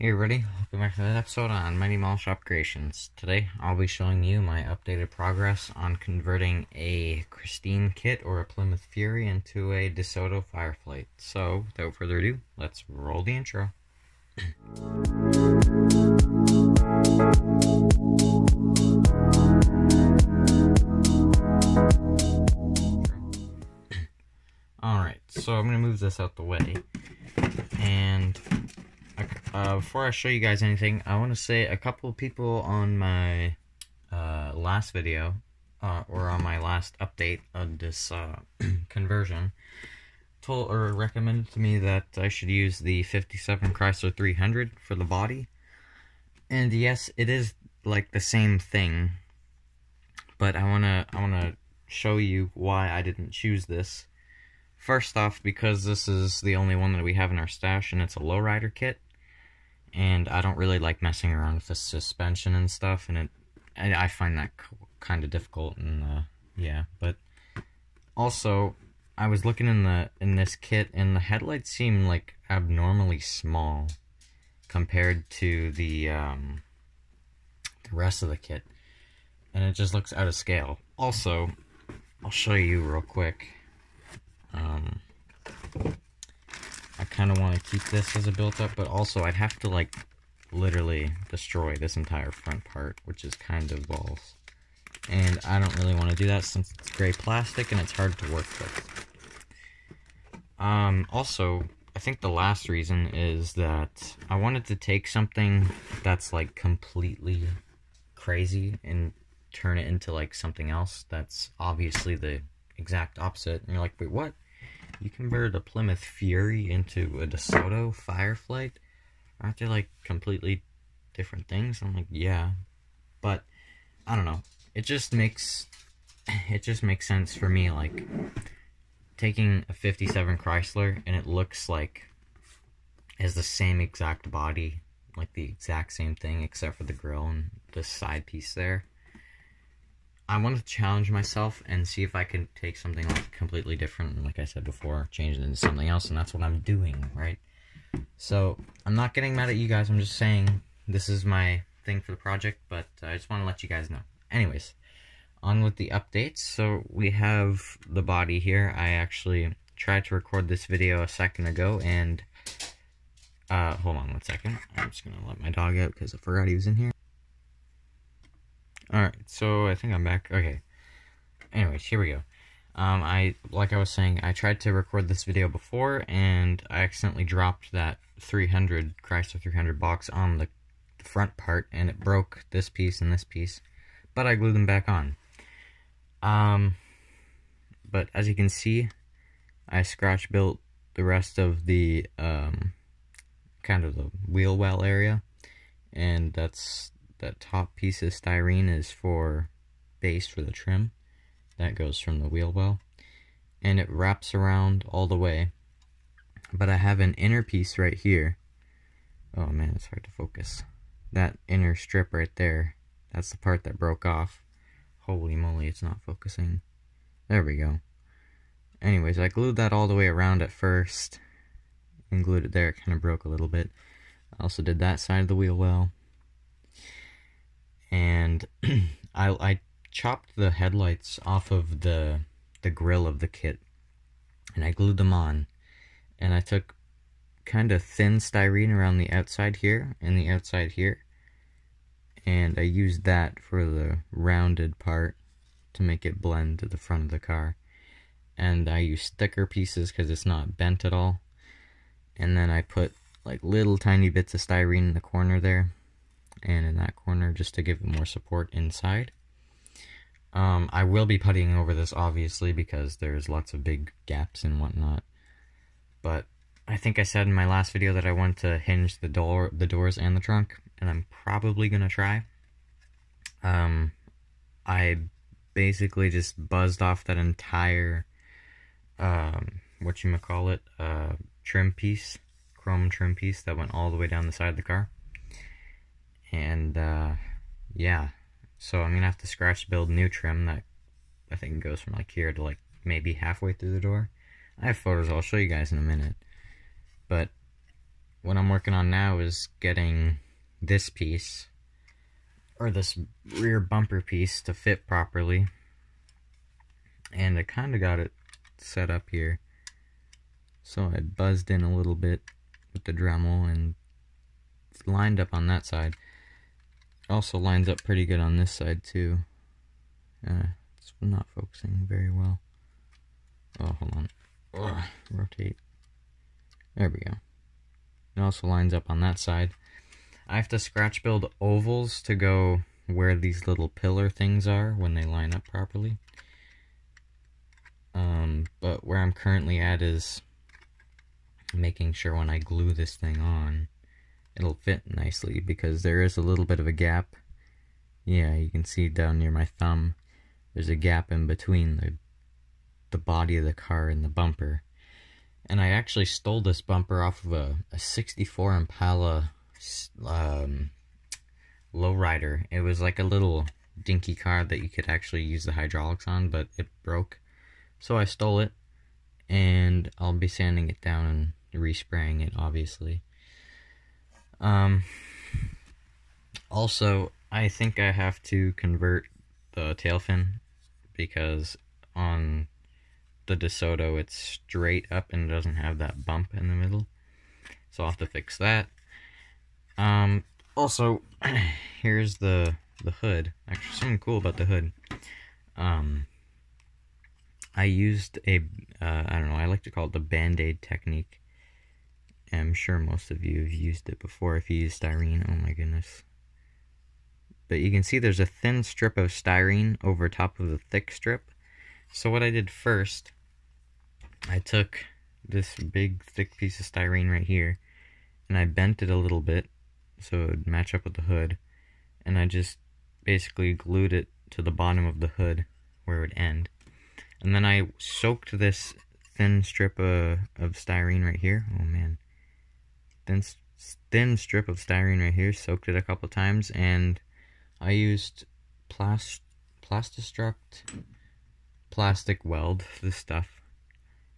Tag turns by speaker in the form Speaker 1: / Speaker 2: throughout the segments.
Speaker 1: Hey everybody, welcome back to another episode on Mighty Mall Shop Creations. Today I'll be showing you my updated progress on converting a Christine kit or a Plymouth Fury into a Desoto Fireflite. So without further ado, let's roll the intro. Alright, so I'm going to move this out the way, and before I show you guys anything, I want to say a couple of people on my last video, or on my last update of this conversion, recommended to me that I should use the 57 Chrysler 300 for the body. And yes, it is like the same thing, but I wanna show you why I didn't choose this. First off, because this is the only one that we have in our stash, and it's a lowrider kit, and I don't really like messing around with the suspension and stuff, and I find that kind of difficult, and yeah. But also, I was looking in this kit, and the headlights seem like abnormally small compared to the rest of the kit, and it just looks out of scale. Also, I'll show you real quick. I kind of want to keep this as a built-up, but also I'd have to, like, literally destroy this entire front part, which is kind of balls. And I don't really want to do that since it's gray plastic and it's hard to work with. Also, I think the last reason is that I wanted to take something that's, like, completely crazy and turn it into, like, something else that's obviously the exact opposite. And you're like, wait, what? You converted a Plymouth Fury into a Desoto Fireflite? Aren't they like completely different things? I'm like, yeah, but I don't know. It just makes sense for me, like taking a 57 Chrysler and it looks like it has the same exact body, like the exact same thing except for the grille and the side piece there. I want to challenge myself and see if I can take something like completely different, and like I said before, change it into something else, and that's what I'm doing, right? So, I'm not getting mad at you guys, I'm just saying this is my thing for the project, but I just want to let you guys know. Anyways, on with the updates. So, we have the body here. I actually tried to record this video a second ago, and hold on one second. I'm just going to let my dog out because I forgot he was in here. Alright, so I think I'm back. Okay. Anyways, here we go. Like I was saying, I tried to record this video before, and I accidentally dropped that Chrysler 300 box on the front part, and it broke this piece and this piece, but I glued them back on. But as you can see, I scratch built the rest of the, kind of the wheel well area, and that top piece of styrene is for base for the trim. That goes from the wheel well, and it wraps around all the way. But I have an inner piece right here. Oh man, it's hard to focus. That inner strip right there, that's the part that broke off. Holy moly, it's not focusing. There we go. Anyways, I glued that all the way around at first, and glued it there. It kind of broke a little bit. I also did that side of the wheel well. And I chopped the headlights off of the grill of the kit, and I glued them on. And I took kind of thin styrene around the outside here and the outside here, and I used that for the rounded part to make it blend to the front of the car. And I used thicker pieces because it's not bent at all. And then I put like little tiny bits of styrene in the corner there, and in that corner, just to give it more support inside. I will be puttying over this, obviously, because there's lots of big gaps and whatnot. But I think I said in my last video that I want to hinge the doors and the trunk, and I'm probably gonna try. I basically just buzzed off that entire, trim piece, chrome trim piece that went all the way down the side of the car. And, yeah, so I'm gonna have to scratch build new trim that I think goes from like here to like maybe halfway through the door. I have photos I'll show you guys in a minute, but what I'm working on now is getting this piece, or this rear bumper piece, to fit properly. And I kind of got it set up here. So I buzzed in a little bit with the Dremel, and it's lined up on that side. It also lines up pretty good on this side too. It's not focusing very well. Oh, hold on. Ugh, rotate. There we go. It also lines up on that side. I have to scratch build ovals to go where these little pillar things are when they line up properly. But where I'm currently at is making sure when I glue this thing on, it'll fit nicely, because there is a little bit of a gap. Yeah, you can see down near my thumb, there's a gap in between the body of the car and the bumper. And I actually stole this bumper off of a 64 Impala lowrider. It was like a little dinky car that you could actually use the hydraulics on, but it broke. So I stole it, and I'll be sanding it down and respraying it, obviously. Also, I think I have to convert the tail fin, because on the Desoto it's straight up and doesn't have that bump in the middle. So I'll have to fix that. Also, here's the hood. Actually, something cool about the hood. I used I don't know, I like to call it the Band-Aid technique. I'm sure most of you have used it before if you use styrene. Oh my goodness. But you can see there's a thin strip of styrene over top of the thick strip. So what I did first, I took this big thick piece of styrene right here, and I bent it a little bit so it would match up with the hood, and I just basically glued it to the bottom of the hood where it would end. And then I soaked this thin strip of styrene right here. Oh man. Thin strip of styrene right here, soaked it a couple times, and I used Plastistruct plastic weld for this stuff,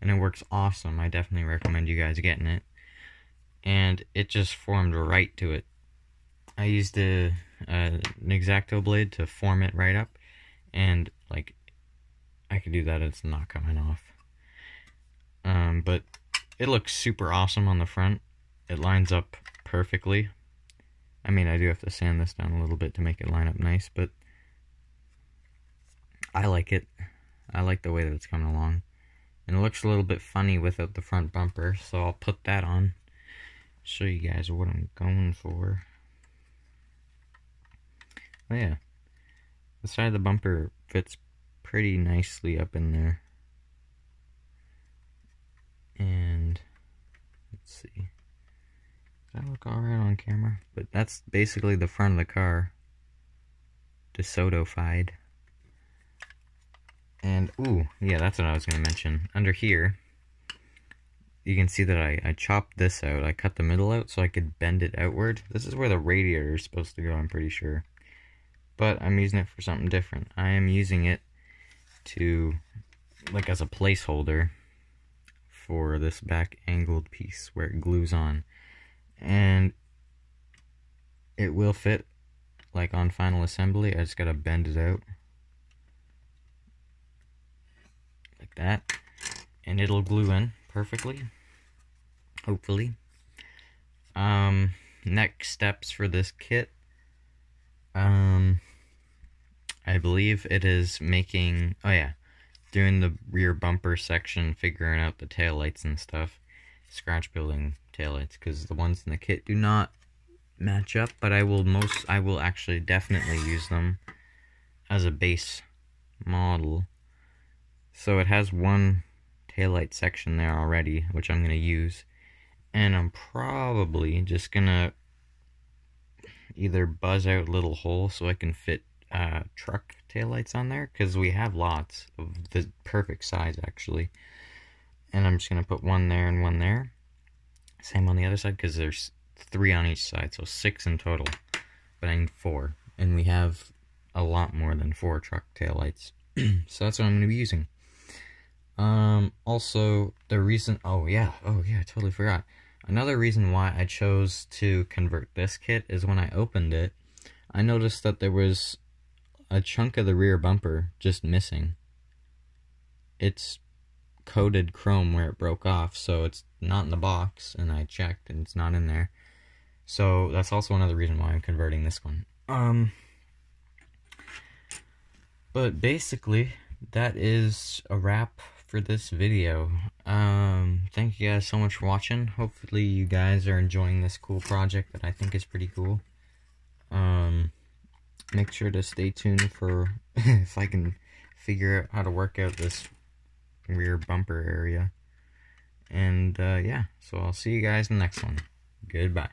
Speaker 1: and it works awesome. I definitely recommend you guys getting it. And it just formed right to it. I used an X-Acto blade to form it right up, and like, I could do that, it's not coming off. But it looks super awesome on the front. It lines up perfectly. I mean, I do have to sand this down a little bit to make it line up nice, but I like it. I like the way that it's coming along. And it looks a little bit funny without the front bumper, so I'll put that on. Show you guys what I'm going for. Oh yeah, the side of the bumper fits pretty nicely up in there. And let's see, does that look alright on camera? But that's basically the front of the car, Desoto-fied. And ooh, yeah, that's what I was going to mention. Under here, you can see that I chopped this out. I cut the middle out so I could bend it outward. This is where the radiator is supposed to go, I'm pretty sure. But I'm using it for something different. I am using it to, like, as a placeholder for this back angled piece where it glues on. And it will fit, like, on final assembly. I just gotta bend it out. Like that. And it'll glue in perfectly. Hopefully. Next steps for this kit. I believe it is making, oh yeah, doing the rear bumper section, figuring out the taillights and stuff, scratch building taillights, because the ones in the kit do not match up, but I will actually definitely use them as a base model. So it has one taillight section there already, which I'm going to use, and I'm probably just going to either buzz out a little hole so I can fit truck taillights on there, because we have lots of the perfect size actually, and I'm just going to put one there and one there, same on the other side, because there's 3 on each side, so 6 in total, but I need 4, and we have a lot more than 4 truck taillights. So that's what I'm going to be using. Also, the reason, oh yeah, I totally forgot. Another reason why I chose to convert this kit is when I opened it, I noticed that there was a chunk of the rear bumper just missing. It's coated chrome where it broke off, so it's not in the box, and I checked and it's not in there. So that's also another reason why I'm converting this one. But basically, that is a wrap for this video. Thank you guys so much for watching. Hopefully you guys are enjoying this cool project that I think is pretty cool. Make sure to stay tuned for if I can figure out how to work out this rear bumper area. And yeah, so I'll see you guys in the next one. Goodbye.